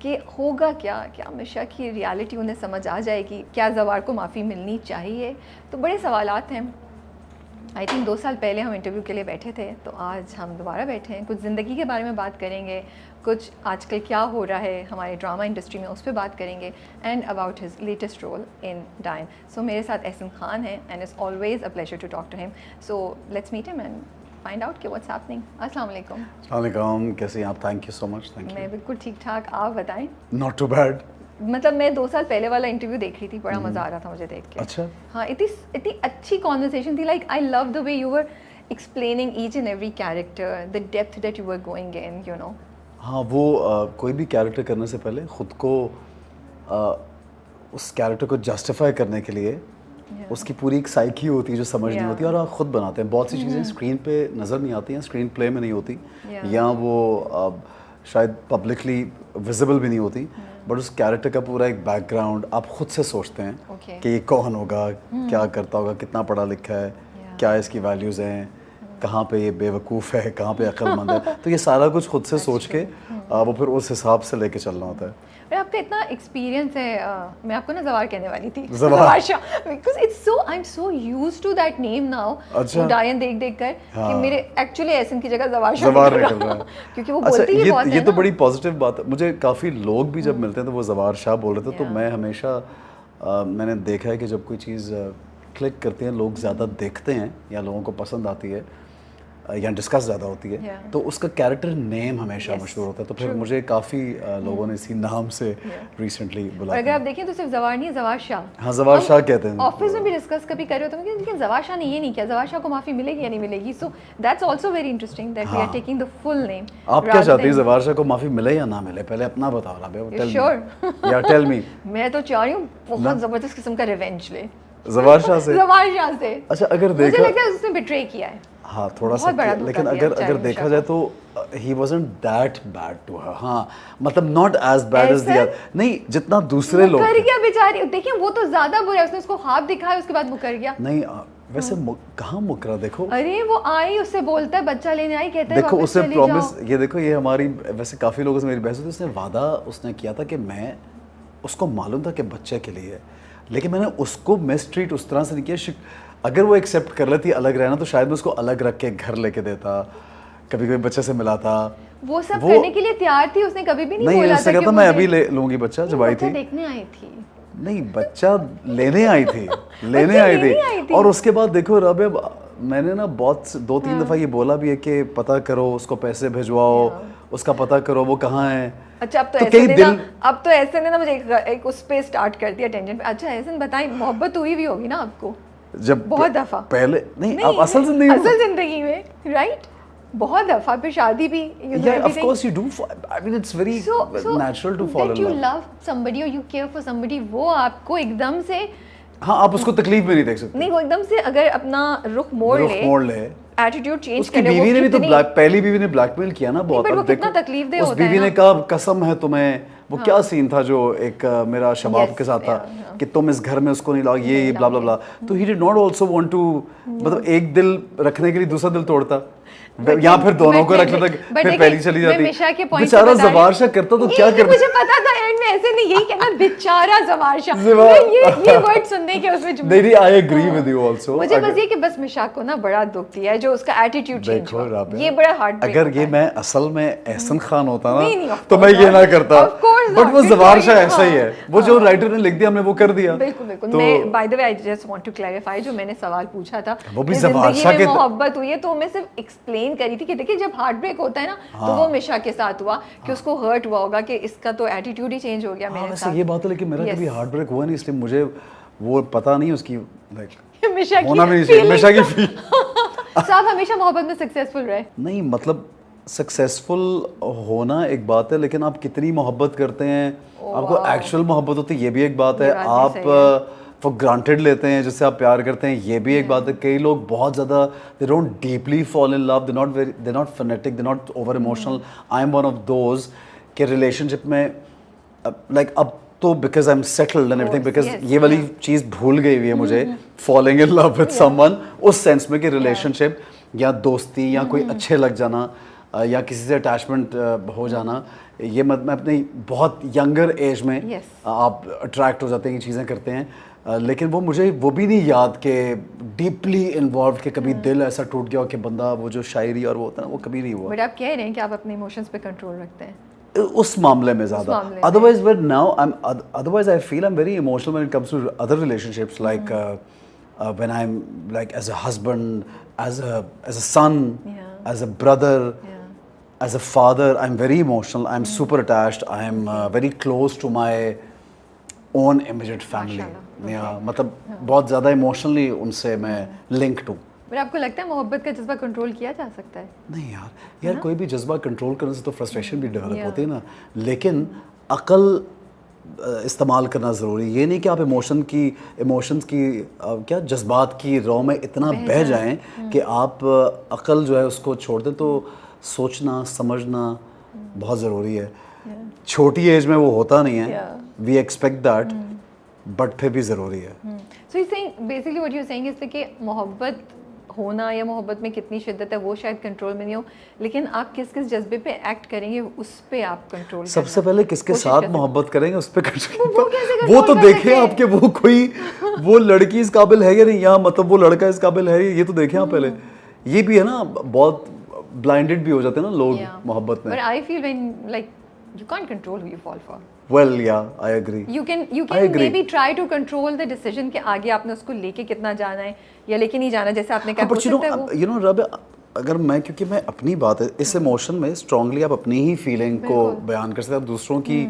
कि होगा क्या, क्या मिशा की रियलिटी उन्हें समझ आ जाएगी, क्या ज़वार को माफ़ी मिलनी चाहिए। तो बड़े सवालात हैं। आई थिंक 2 साल पहले हम इंटरव्यू के लिए बैठे थे, तो आज हम दोबारा बैठे हैं, कुछ ज़िंदगी के बारे में बात करेंगे, कुछ आजकल क्या हो रहा है हमारे ड्रामा इंडस्ट्री में उस पर बात करेंगे, and about his latest role in Daayan. So मेरे साथ एहसन खान है and it's always a pleasure to talk to him. So let's meet him and find out कि व्हाट्स हैपनिंग। अस्सलाम वालेकुम। अस्सलाम वालेकुम, कैसे हैं आप? Thank you so much. Thank मैं यू। बिल्कुल ठीक ठाक, आप बताएं। Not too bad. मतलब मैं 2 साल पहले वाला इंटरव्यू देख रही थी, बड़ा मज़ा आ रहा था मुझे देख के। अच्छा। हाँ, इतनी अच्छी कॉन्वर्सेशन थी। Like I love the way you were explaining each and every character, the depth that you were going in, you know. हाँ, वो कोई भी कैरेक्टर करने से पहले ख़ुद को उस कैरेक्टर को जस्टिफाई करने के लिए उसकी पूरी एक साइकी होती है जो समझनी होती है, और आप खुद बनाते हैं। बहुत सी चीज़ें स्क्रीन पे नज़र नहीं आती हैं, स्क्रीन प्ले में नहीं होती, या वो शायद पब्लिकली विजिबल भी नहीं होती, बट उस कैरेक्टर का पूरा एक बैकग्राउंड आप खुद से सोचते हैं कि ये कौन होगा, क्या करता होगा, कितना पढ़ा लिखा है, क्या इसकी वैल्यूज़ हैं, कहाँ पे ये बेवकूफ़ है, कहाँ पे अक्लमंद है। तो ये सारा कुछ खुद से सोच के वो फिर उस हिसाब से लेके चलना होता है। और आपका इतना एक्सपीरियंस है, मैं आपको ना ज़वार कहने वाली थी, Zawar Shah, because it's so I am so used to that name now. अच्छा। डायन देख देख कर कि मेरे एक्चुअली एहसन की जगह ज़वार निकल रहा है। क्योंकि वो अच्छा, बोलती ही बहुत है ये ना। तो बड़ी पॉजिटिव बात है। मुझे काफ़ी लोग भी जब मिलते हैं तो वो ज़वार शाह बोल रहे थे, तो मैं हमेशा मैंने देखा है कि जब कोई चीज़ क्लिक करती है, लोग ज़्यादा देखते हैं या लोगों को पसंद आती है या डिस्कस ज़्यादा होती है, तो उसका कैरेक्टर नेम हमेशा मशहूर होता है। तो फिर मुझे काफ़ी लोगों ने इसी नाम से रिसेंटली बुलाया। और अगर आप देखें तो सिर्फ ज़वार नहीं है, ज़वार शाह। हाँ, ज़वार शाह कहते हैं। ऑफिस में भी डिस्कस कभी कर रहे हो तो लेकिन ज़वार शाह ने ये नहीं किया, ज़वार शाह को माफ़ी मिलेगी या नहीं मिलेगी। So that's also very interesting that we are taking the full name. आप क्या चाहती हैं, ज़वार शाह को माफ़ी मिले या ना मिले? पहले अपना बताओ ना। श्योर या टेल मी। मैं तो चाह रही हूँ बहुत ज़बरदस्त किस्म का रिवेंज ले ज़वार शाह से। ज़वार शाह से। अच्छा, अगर मुझे देखा, लगता है उसने बिट्रे किया है। हाँ, थोड़ा सा किया, लेकिन अगर देखा जाए तो he wasn't that bad to her. हाँ, मतलब not as bad as the other, नहीं जितना दूसरे लोग मुकर गया बेचारी। देखिए वो तो ज्यादा बुरा है, उसने उसको हाथ दिखाया उसके बाद मुकर गया। नहीं, वैसे कहाँ मुकरा? देखो, अरे वो आई, उससे बोलता है बच्चा लेने आई, कहता है देखो वापस उसने चली प्रॉमिस, जाओ। ये देखो, ये हमारी वैसे काफ़ी लोगों से मेरी बहस होती है, उसने वादा उसने किया था कि मैं, उसको मालूम था कि बच्चे के लिए है, लेकिन मैंने उसको मिसट्रीट उस तरह से नहीं किया। अगर वो एक्सेप्ट कर लेती अलग रहना, तो शायद मैं उसको अलग रख के घर लेके देता, कभी कभी बच्चे से मिलाता। वो सब करने के लिए तैयार थी, उसने कभी भी नहीं बोला उसने था कहता मैं अभी ले लूंगी बच्चा। जब आई थी, देखने आई थी, नहीं बच्चा लेने आई थी, लेने आई थी। और उसके बाद देखो रबे, मैंने ना बहुत 2-3 दफ़ा ये बोला भी है कि पता करो, उसको पैसे भिजवाओ, उसका पता करो वो कहाँ है। अच्छा, अब तो ऐसे ने ना मुझे एक उस पे स्टार्ट कर दिया टेंशन पे। अच्छा ऐसे बताइए, मोहब्बत हुई भी होगी ना आपको जब बहुत दफ़ा? पहले नहीं, अब असल जिंदगी में, राइट, बहुत दफ़ा, फिर शादी भी। of course you do. I mean it's very natural to fall in love. That you love somebody or you care for somebody, वो आपको एकदम से, हाँ, आप उसको तकलीफ में नहीं देख सकते। नहीं, वो एकदम से अगर अपना रुख मोड़ ले, एटीट्यूड चेंज उसकी बीवी ने भी तो पहली बीवी ने ब्लैकमेल किया ना बहुत। अब देखो तकलीफ दे उस बीवी ने कहा कसम है तुम्हें, वो क्या सीन था जो एक मेरा शबाब के साथ था कि तुम इस घर में उसको नहीं लाओ, ये ब्ला ब्ला ब्ला। तो he did not also want to, मतलब एक दिल रखने के लिए दूसरा दिल तोड़ता, या फिर दोनों को रख लेता, फिर पहली चली जाती। बेचारा ज़वार शाह करता तो क्या करता, मुझे पता था एंड में ऐसे नहीं, यही कहना बेचारा ज़वार शाह, ये वर्ड सुनने के उसमें नहीं, I agree with you also. मुझे बस ये कि बस मिशा को ना बड़ा दुख दिया है जो उसका एटीट्यूड चेंज हुआ, ये बड़ा हार्ट। अगर ये मैं असल में एहसन खान होता ना तो मैं ये ना करता, बट वो ज़वार शाह ऐसा ही है, वो जो राइटर ने लिख दिया हमने वो कर दिया। बिल्कुल बिल्कुल। मैं by the way I just want to clarify, जो मैंने सवाल पूछा था वो भी ज़वार शाह के मोहब्बत हुई है, तो मैं सिर्फ एक्सप्लेन करी थी कि देखिए जब हार्ट ब्रेक होता है ना, तो वो मिशा के साथ हुआ कि उसको हर्ट हुआ होगा कि इसका तो एटीट्यूड ही चेंज हो गया मेरे साथ। ये बात है, लेकिन मेरा कभी हार्ट ब्रेक हुआ नहीं, इसलिए मुझे वो पता नहीं उसकी लाइक मिशा की होना भी नहीं चाहिए, मिशा की फील। साहब हमेशा मोहब्बत में सक्सेसफुल रहे? नहीं, मतलब सक्सेसफुल होना एक बात है, लेकिन आप कितनी मोहब्बत करते हैं, आपको एक्चुअल मोहब्बत होती है, ये भी एक बात है। आप फॉर ग्रांटेड लेते हैं जिससे आप प्यार करते हैं, ये भी एक बात है। कई लोग बहुत ज़्यादा they don't deeply fall in love, they not phonetic, they not over emotional. I am one of those के रिलेशनशिप में लाइक अब तो because I am settled and everything, because ये वाली चीज़ भूल गई हुई है मुझे, falling in love with someone, उस सेंस में कि रिलेशनशिप या दोस्ती या कोई अच्छे लग जाना, या किसी से अटैचमेंट हो जाना, ये मैं अपनी बहुत यंगर एज में Yes. आप अट्रैक्ट हो जाते हैं, ये चीज़ें करते हैं, लेकिन वो मुझे वो भी नहीं याद कि डीपली इन्वॉल्व के कभी दिल ऐसा टूट गया हो कि बंदा वो जो शायरी और वो होता है ना, वो कभी नहीं हुआ बट आप कह रहे हैं कि आप अपने इमोशंस पे कंट्रोल रखते हैं. उस मामले में ज़्यादा. Otherwise where now otherwise I feel I am very emotional when it comes to other relationships, like when I am like as a husband, as a son, as a brother, as a father. I'm very emotional, I'm super attached, I'm very close to my own immediate family. मतलब बहुत ज़्यादा emotionally उनसे मैं linked हूँ. पर आपको लगता है मोहब्बत का जज्बा कंट्रोल किया जा सकता है? नहीं यार कोई भी जज्बा कंट्रोल करने से तो फ्रस्ट्रेशन भी डेवलप होती है ना, लेकिन अकल इस्तेमाल करना ज़रूरी. ये नहीं कि आप इमोशंस की क्या जज्बात की रौ में इतना बह जाएं कि आप अकल जो है उसको छोड़ दें. तो सोचना समझना बहुत ज़रूरी है. छोटी एज में वो होता नहीं है, वी एक्सपेक्ट दैट, बट फिर भी ज़रूरी है. So you saying basically what you saying is कि मोहब्बत होना या मोहब्बत में कितनी शिद्दत है वो शायद कंट्रोल में नहीं हो, लेकिन आप किस जज्बे पे एक्ट करेंगे उस पे आप कंट्रोल. सबसे पहले किसके साथ मोहब्बत करेंगे उस पे कंट्रोल. वो तो देखें आपके वो लड़की इस काबिल है या नहीं, या मतलब वो लड़का इस काबिल है, ये तो देखें आप पहले. ये भी है ना, बहुत ब्लाइंडेड भी हो जाते हैं ना लोग मोहब्बत में. But I feel when like you can't control who you fall for. Well, yeah, I agree. You can maybe try to control the decision कि आगे आपने उसको लेके कितना जाना है या लेके नहीं जाना, जैसे आपने कहा. But you know रब, अगर क्योंकि मैं अपनी बात है इस इमोशन में स्ट्रांगली आप अपनी ही फीलिंग को बयान कर सकते हैं, दूसरों की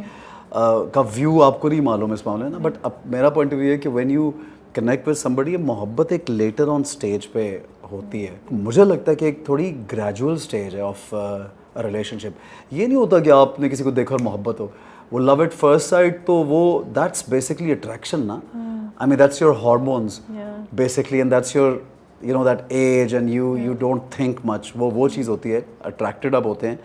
का व्यू आपको नहीं मालूम इस मामले में ना. बट अब मेरा पॉइंट ऑफ व्यू है कि when you connect with somebody, मोहब्बत एक लेटर ऑन स्टेज पे होती है. मुझे लगता है कि एक थोड़ी ग्रेजुअल स्टेज है ऑफ अ रिलेशनशिप. ये नहीं होता कि आपने किसी को देखा और मोहब्बत हो. वो लव एट फर्स्ट साइट तो वो दैट्स बेसिकली अट्रैक्शन ना. I mean that's your hormones basically, and that's your you know that age and you don't think much. वो चीज़ होती है, अट्रैक्टेड आप होते हैं.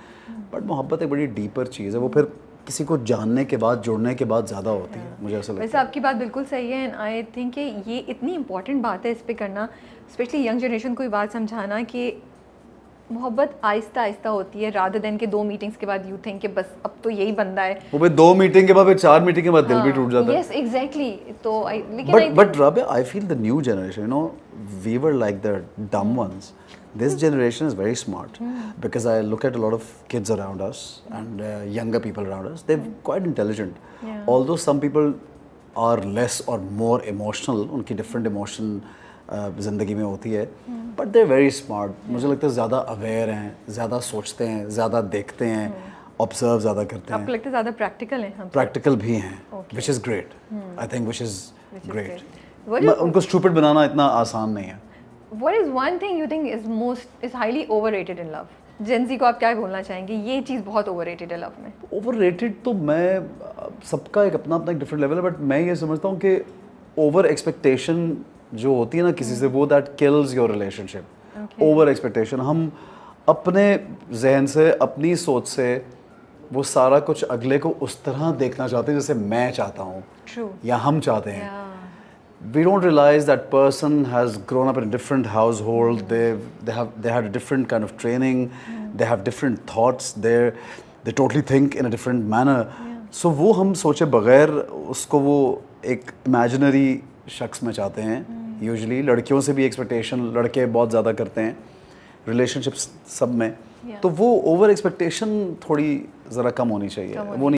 बट मोहब्बत एक बड़ी डीपर चीज़ है, वो फिर किसी को जानने के बाद, जुड़ने के बाद ज़्यादा होती है. मुझे ऐसा लगता है. वैसे आपकी बात बिल्कुल सही है, एंड आई थिंक कि ये इतनी इंपॉर्टेंट बात है इस पे करना, स्पेशली यंग जनरेशन को ये बात समझाना कि मोहब्बत आहिस्ता आहिस्ता होती है, रादर देन के 2 मीटिंग्स के बाद यू थिंक कि बस अब तो यही बंदा है. वो भी 2 मीटिंग के बाद, फिर 4 मीटिंग के बाद दिल भी टूट जाता है. Yes exactly. तो लेकिन but Rabia, I feel the new generation, you know, we were like the dumb ones. This generation is very smart because I look at a lot of kids around us and younger people around us. They're quite intelligent. Although some people are less or more emotional, उनकी different emotion ज़िंदगी में होती है, but they're very smart. मुझे लगता है ज़्यादा aware हैं, ज़्यादा सोचते हैं, ज़्यादा देखते हैं, observe ज़्यादा करते हैं. आपको लगता है ज़्यादा practical हैं हम? Practical भी हैं, which is great. I think which is great. उनको stupid बनाना इतना आसान नहीं है. What is one thing you think is highly overrated in love? Gen Z को आप क्या बोलना चाहेंगे? ये चीज़ बहुत overrated है love में. Overrated तो मैं सबका एक अपना एक डिफरेंट लेवल है, बट मैं ये समझता हूँ कि ओवर एक्सपेक्टेशन जो होती है ना किसी से, वो that kills your relationship. Over expectation, हम अपने जहन से, अपनी सोच से वो सारा कुछ अगले को उस तरह देखना चाहते हैं जैसे मैं चाहता हूँ या हम चाहते हैं. We don't realize that person has grown up in a different household. They had a different kind of training. They have different thoughts. They totally think in a different manner. So वो हम सोचे बगैर उसको वो एक imaginary शख्स में चाहते हैं. Usually लड़कियों से भी expectation लड़के बहुत ज़्यादा करते हैं relationships सब में. तो वो over expectation थोड़ी ज़रा कम होनी चाहिए. वो